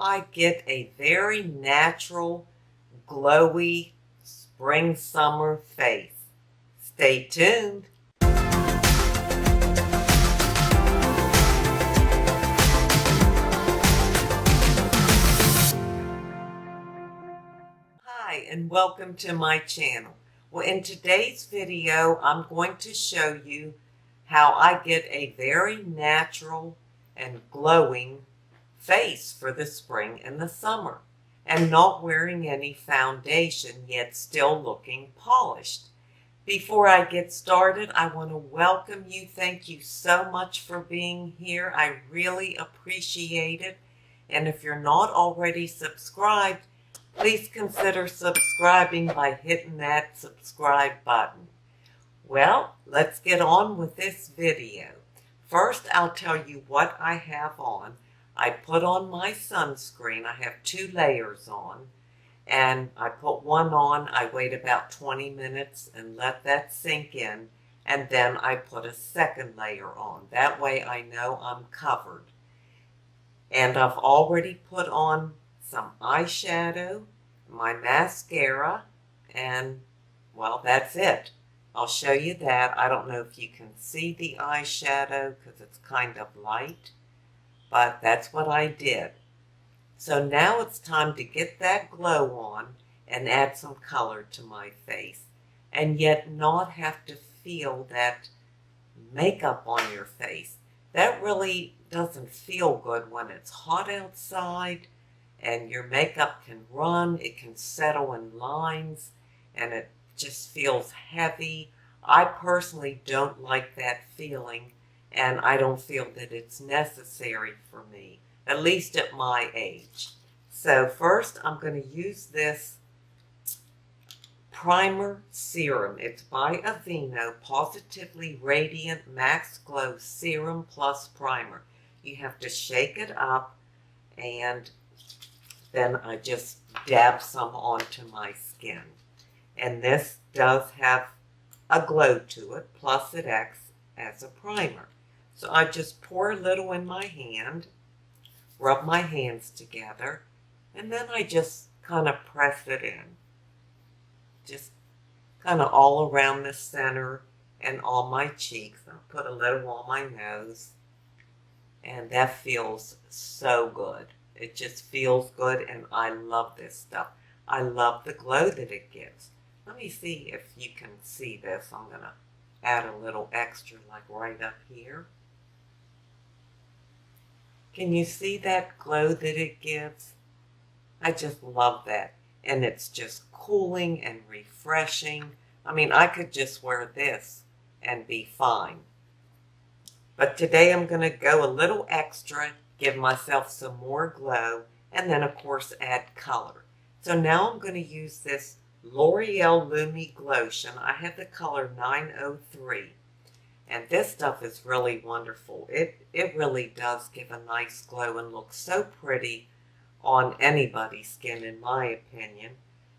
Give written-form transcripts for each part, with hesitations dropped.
I get a very natural, glowy spring summer face. Stay tuned. Hi, and welcome to my channel. Well, in today's video, I'm going to show you how I get a very natural and glowing face for the spring and the summer, and not wearing any foundation, yet still looking polished. Before I get started, I want to welcome you. Thank you so much for being here. I really appreciate it. And if you're not already subscribed, please consider subscribing by hitting that subscribe button. Well, let's get on with this video. First, I'll tell you what I have on. I put on my sunscreen. I have 2 layers on. And I put one on. I wait about 20 minutes and let that sink in. And then I put a second layer on. That way I know I'm covered. And I've already put on some eyeshadow, my mascara, and, well, that's it. I'll show you that. I don't know if you can see the eyeshadow because it's kind of light, but that's what I did. So now it's time to get that glow on and add some color to my face, and yet not have to feel that makeup on your face. That really doesn't feel good when it's hot outside and your makeup can run, it can settle in lines, and it just feels heavy. I personally don't like that feeling, and I don't feel that it's necessary for me, at least at my age. So first I'm going to use this primer serum. It's by Aveeno, Positively Radiant Max Glow Serum Plus Primer. You have to shake it up, and then I just dab some onto my skin. And this does have a glow to it, plus it acts as a primer. So I just pour a little in my hand, rub my hands together, and then I just kind of press it in. Just kind of all around the center and on my cheeks. I'll put a little on my nose. And that feels so good. It just feels good, and I love this stuff. I love the glow that it gives. Let me see if you can see this. I'm going to add a little extra, like right up here. Can you see that glow that it gives? I just love that. And it's just cooling and refreshing. I mean, I could just wear this and be fine. But today I'm going to go a little extra, give myself some more glow, and then of course add color. So now I'm going to use this L'Oreal Lumi Glotion. I have the color 903. And this stuff is really wonderful. It really does give a nice glow and looks so pretty on anybody's skin, in my opinion.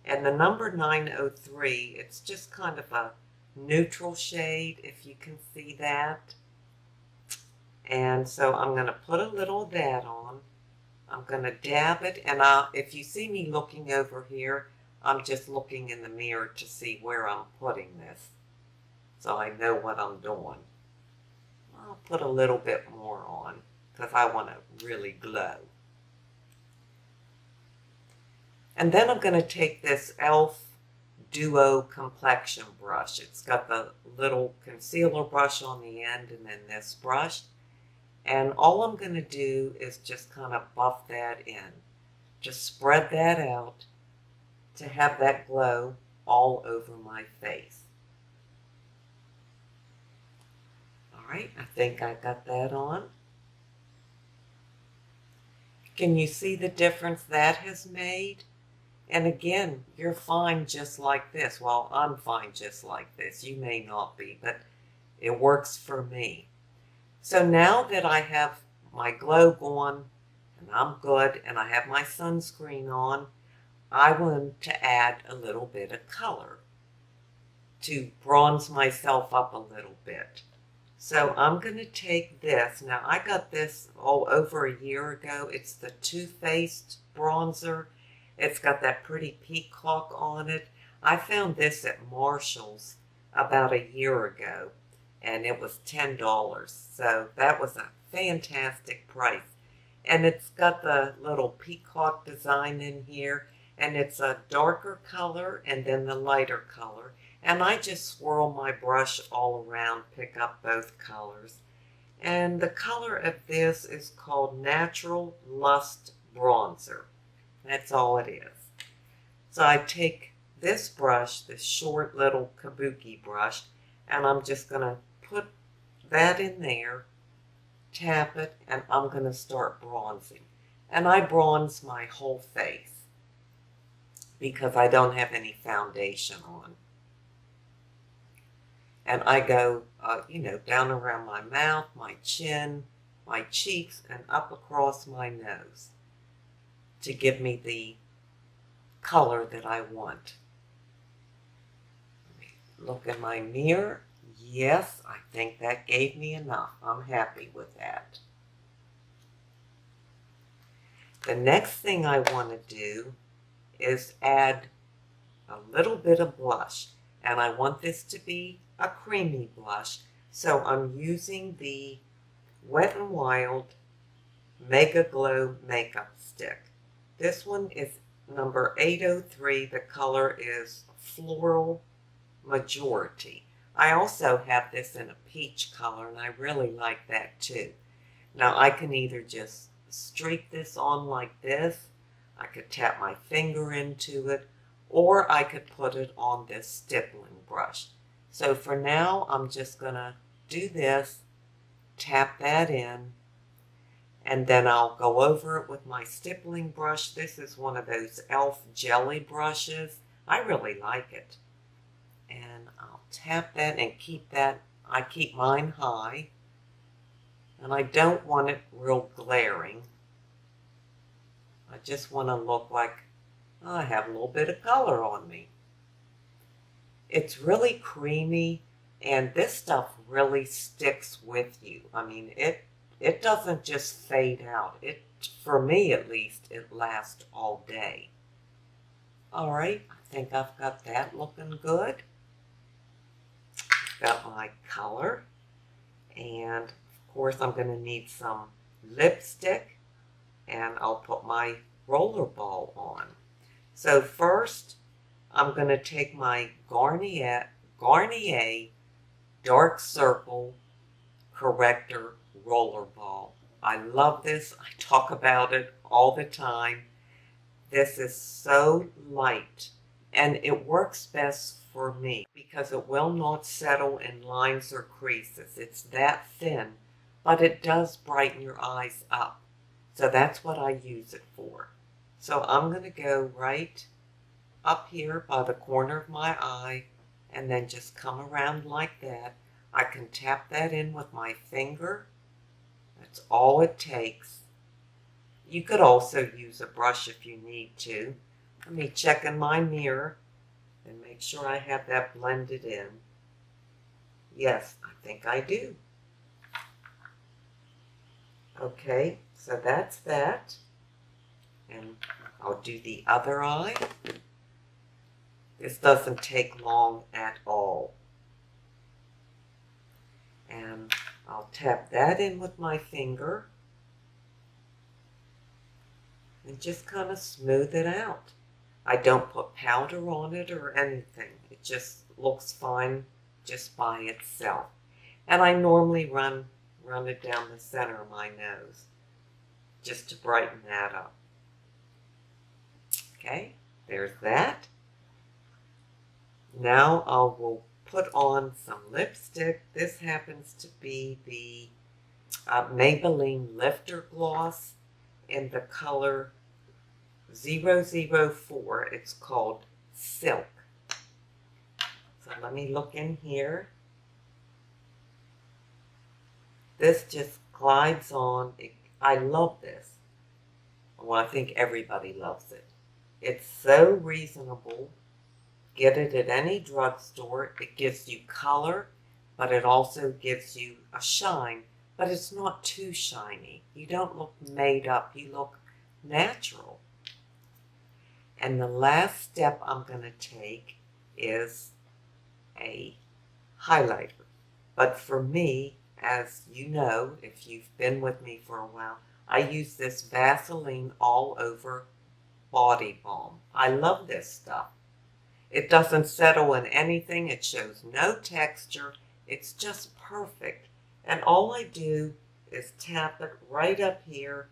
And the number 903, it's just kind of a neutral shade, if you can see that. And so I'm going to put a little of that on. I'm going to dab it, and if you see me looking over here, I'm just looking in the mirror to see where I'm putting this, so I know what I'm doing. I'll put a little bit more on because I want to really glow. And then I'm going to take this e.l.f. Duo Complexion Brush. It's got the little concealer brush on the end and then this brush. And all I'm going to do is just kind of buff that in. Just spread that out to have that glow all over my face. Alright, I think I got that on. Can you see the difference that has made? And again, you're fine just like this. Well, I'm fine just like this. You may not be, but it works for me. So now that I have my glow going, and I'm good, and I have my sunscreen on, I want to add a little bit of color to bronze myself up a little bit. So I'm going to take this. Now, I got this over a year ago. It's the Too Faced bronzer. It's got that pretty peacock on it. I found this at Marshall's about a year ago, and it was $10. So that was a fantastic price. And it's got the little peacock design in here, and it's a darker color and then the lighter color. And I just swirl my brush all around, pick up both colors. And the color of this is called Natural Lust Bronzer. That's all it is. So I take this brush, this short little kabuki brush, and I'm just going to put that in there, tap it, and I'm going to start bronzing. And I bronze my whole face because I don't have any foundation on. And I go, down around my mouth, my chin, my cheeks, and up across my nose to give me the color that I want. Look in my mirror. Yes, I think that gave me enough. I'm happy with that. The next thing I want to do is add a little bit of blush. And I want this to be a creamy blush. So I'm using the Wet n Wild Mega Glow Makeup Stick. This one is number 803. The color is Floral Majority. I also have this in a peach color, and I really like that too. Now I can either just streak this on like this, I could tap my finger into it, or I could put it on this stippling brush. So for now, I'm just going to do this, tap that in, and then I'll go over it with my stippling brush. This is one of those e.l.f. jelly brushes. I really like it. And I'll tap that and keep that. I keep mine high. And I don't want it real glaring. I just want to look like I have a little bit of color on me. It's really creamy, and this stuff really sticks with you. I mean, it doesn't just fade out. For me at least, it lasts all day. All right, I think I've got that looking good. Got my color, and of course I'm going to need some lipstick, and I'll put my roller ball on. So first, I'm going to take my Garnier Dark Circle Corrector Roller Ball. I love this. I talk about it all the time. This is so light, and it works best for me because it will not settle in lines or creases. It's that thin, but it does brighten your eyes up. So that's what I use it for. So I'm going to go right up here by the corner of my eye and then just come around like that. I can tap that in with my finger. That's all it takes. You could also use a brush if you need to. Let me check in my mirror and make sure I have that blended in. Yes, I think I do. Okay, so that's that. And I'll do the other eye. This doesn't take long at all. And I'll tap that in with my finger and just kind of smooth it out. I don't put powder on it or anything. It just looks fine just by itself. And I normally run it down the center of my nose just to brighten that up. Okay, there's that. Now I will put on some lipstick. This happens to be the Maybelline Lifter Gloss in the color 004. It's called Silk. So let me look in here. This just glides on. I love this. Well, I think everybody loves it. It's so reasonable. Get it at any drugstore. It gives you color but it also gives you a shine, but it's not too shiny. You don't look made up, you look natural. And the last step I'm going to take is a highlighter. But for me, as you know, if you've been with me for a while, I use this Vaseline all over body balm. I love this stuff. It doesn't settle in anything. It shows no texture. It's just perfect. And all I do is tap it right up here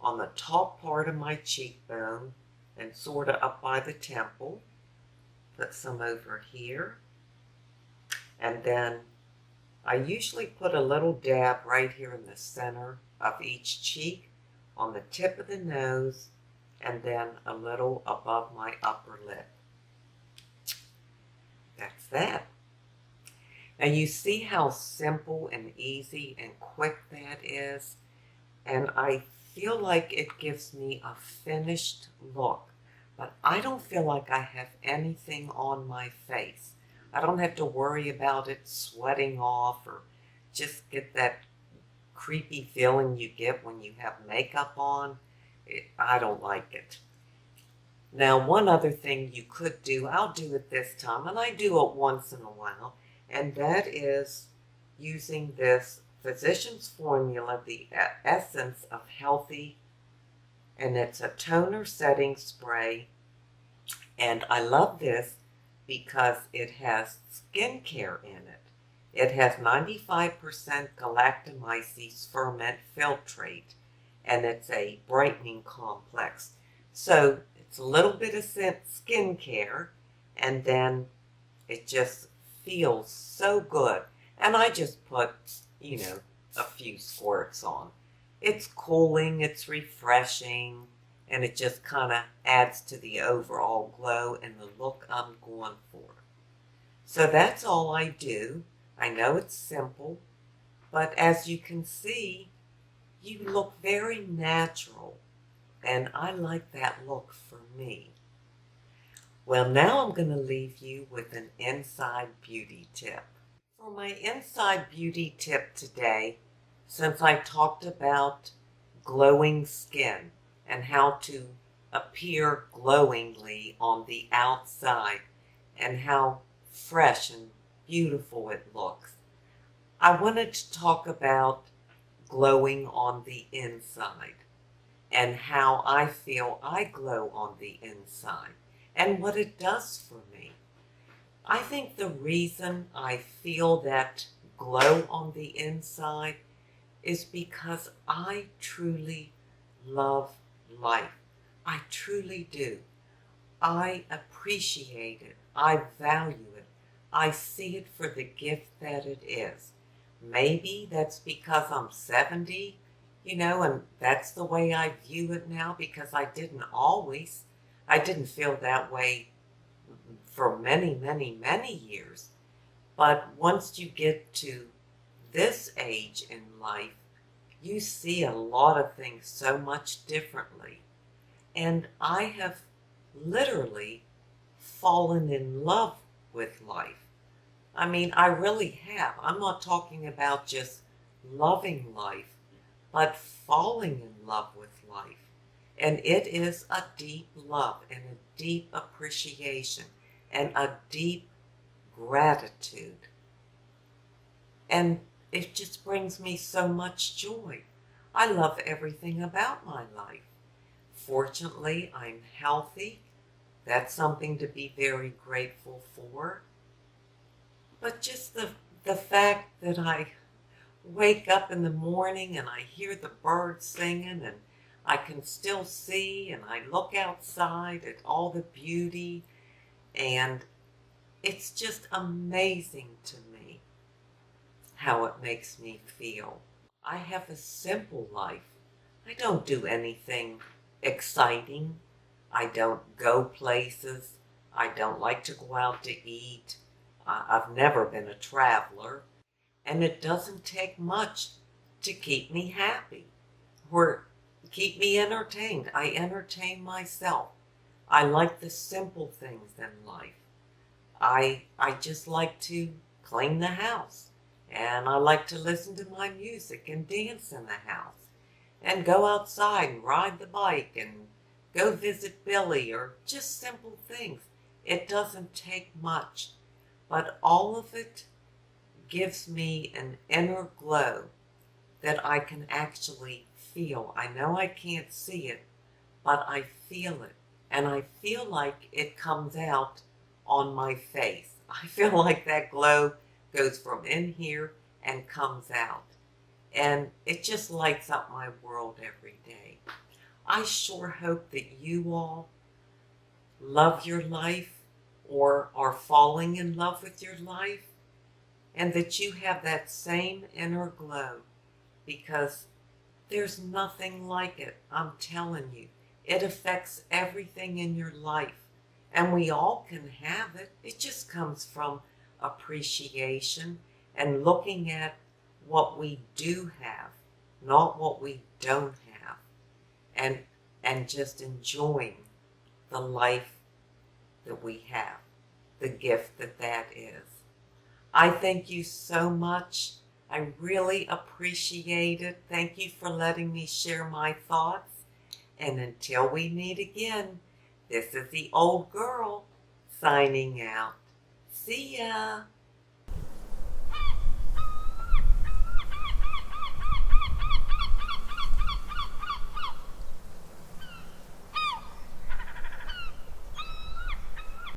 on the top part of my cheekbone and sort of up by the temple. Put some over here. And then I usually put a little dab right here in the center of each cheek, on the tip of the nose, and then a little above my upper lip. That's that. Now you see how simple and easy and quick that is? And I feel like it gives me a finished look, but I don't feel like I have anything on my face. I don't have to worry about it sweating off or just get that creepy feeling you get when you have makeup on. I don't like it. Now, one other thing you could do, I'll do it this time, and I do it once in a while, and that is using this Physician's Formula, the Essence of Healthy, and it's a toner setting spray, and I love this because it has skincare in it. It has 95% galactomyces ferment filtrate, and it's a brightening complex. So it's a little bit of skincare, and then it just feels so good. And I just put, a few squirts on. It's cooling, it's refreshing, and it just kind of adds to the overall glow and the look I'm going for. So that's all I do. I know it's simple, but as you can see, you look very natural, and I like that look for me. Well, now I'm going to leave you with an inside beauty tip. For my inside beauty tip today, since I talked about glowing skin and how to appear glowingly on the outside and how fresh and beautiful it looks, I wanted to talk about glowing on the inside and how I feel I glow on the inside and what it does for me. I think the reason I feel that glow on the inside is because I truly love life. I truly do. I appreciate it. I value it. I see it for the gift that it is. Maybe that's because I'm 70, and that's the way I view it now, because I didn't feel that way for many, many, many years. But once you get to this age in life, you see a lot of things so much differently. And I have literally fallen in love with life. I mean, I really have. I'm not talking about just loving life, but falling in love with life. And it is a deep love and a deep appreciation and a deep gratitude. And it just brings me so much joy. I love everything about my life. Fortunately, I'm healthy. That's something to be very grateful for. But just the fact that I wake up in the morning and I hear the birds singing and I can still see and I look outside at all the beauty, and it's just amazing to me how it makes me feel. I have a simple life. I don't do anything exciting. I don't go places. I don't like to go out to eat. I've never been a traveler. And it doesn't take much to keep me happy or keep me entertained. I entertain myself. I like the simple things in life. I just like to clean the house. And I like to listen to my music and dance in the house and go outside and ride the bike and go visit Billy or just simple things. It doesn't take much, but all of it gives me an inner glow that I can actually feel. I know I can't see it, but I feel it. And I feel like it comes out on my face. I feel like that glow goes from in here and comes out. And it just lights up my world every day. I sure hope that you all love your life or are falling in love with your life, and that you have that same inner glow, because there's nothing like it. I'm telling you, it affects everything in your life, and we all can have it. It just comes from appreciation and looking at what we do have, not what we don't have, and just enjoying the life that we have, the gift that that is. I thank you so much. I really appreciate it. Thank you for letting me share my thoughts. And until we meet again, this is the old girl signing out. See ya.